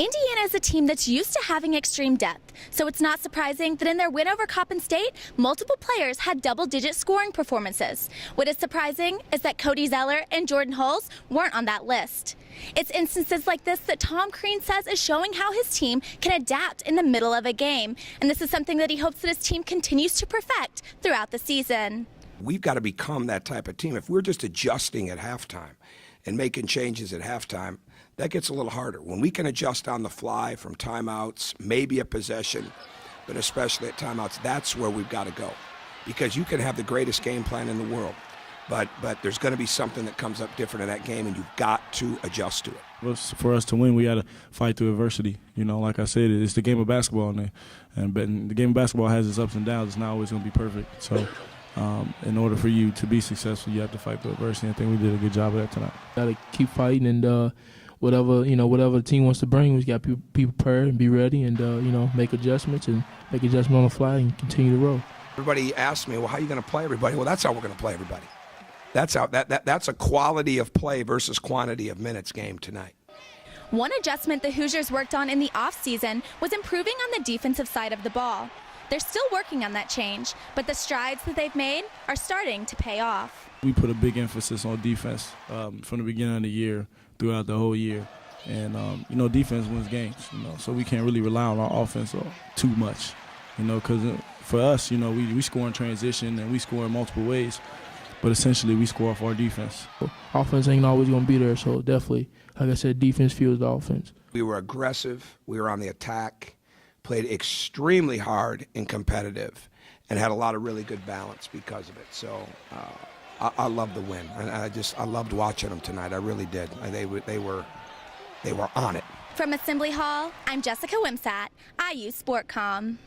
Indiana is a team that's used to having extreme depth, so it's not surprising that in their win over Coppin State, multiple players had double-digit scoring performances. What is surprising is that Cody Zeller and Jordan Hulls weren't on that list. It's instances like this that Tom Crean says is showing how his team can adapt in the middle of a game, and this is something that he hopes that his team continues to perfect throughout the season. We've got to become that type of team. If we're just adjusting at halftime and making changes at halftime, that gets a little harder. When we can adjust on the fly from timeouts, maybe a possession, but especially at timeouts, that's where we've got to go. Because you can have the greatest game plan in the world, but there's going to be something that comes up different in that game, and you've got to adjust to it. For us to win, we got to fight through adversity. You know, like I said, it's the game of basketball, and the game of basketball has its ups and downs. It's not always going to be perfect. So in order for you to be successful, you have to fight through adversity. I think we did a good job of that tonight. Got to keep fighting, and whatever the team wants to bring, we got to be prepared and be ready, and make adjustments on the fly and continue to roll. Everybody asked me, well, how are you going to play everybody? Well, that's how we're going to play everybody. That's how that's a quality of play versus quantity of minutes game tonight. One adjustment the Hoosiers worked on in the offseason was improving on the defensive side of the ball. They're still working on that change, but the strides that they've made are starting to pay off. We put a big emphasis on defense from the beginning of the year throughout the whole year. And, defense wins games, so we can't really rely on our offense too much, because for us, we score in transition and we score in multiple ways, but essentially we score off our defense. Offense ain't always going to be there, so definitely, like I said, defense fuels the offense. We were aggressive, we were on the attack, played extremely hard and competitive, and had a lot of really good balance because of it. So I love the win, and I loved watching them tonight. I really did. They were on it. From Assembly Hall, I'm Jessica Wimsatt, IU SportCom.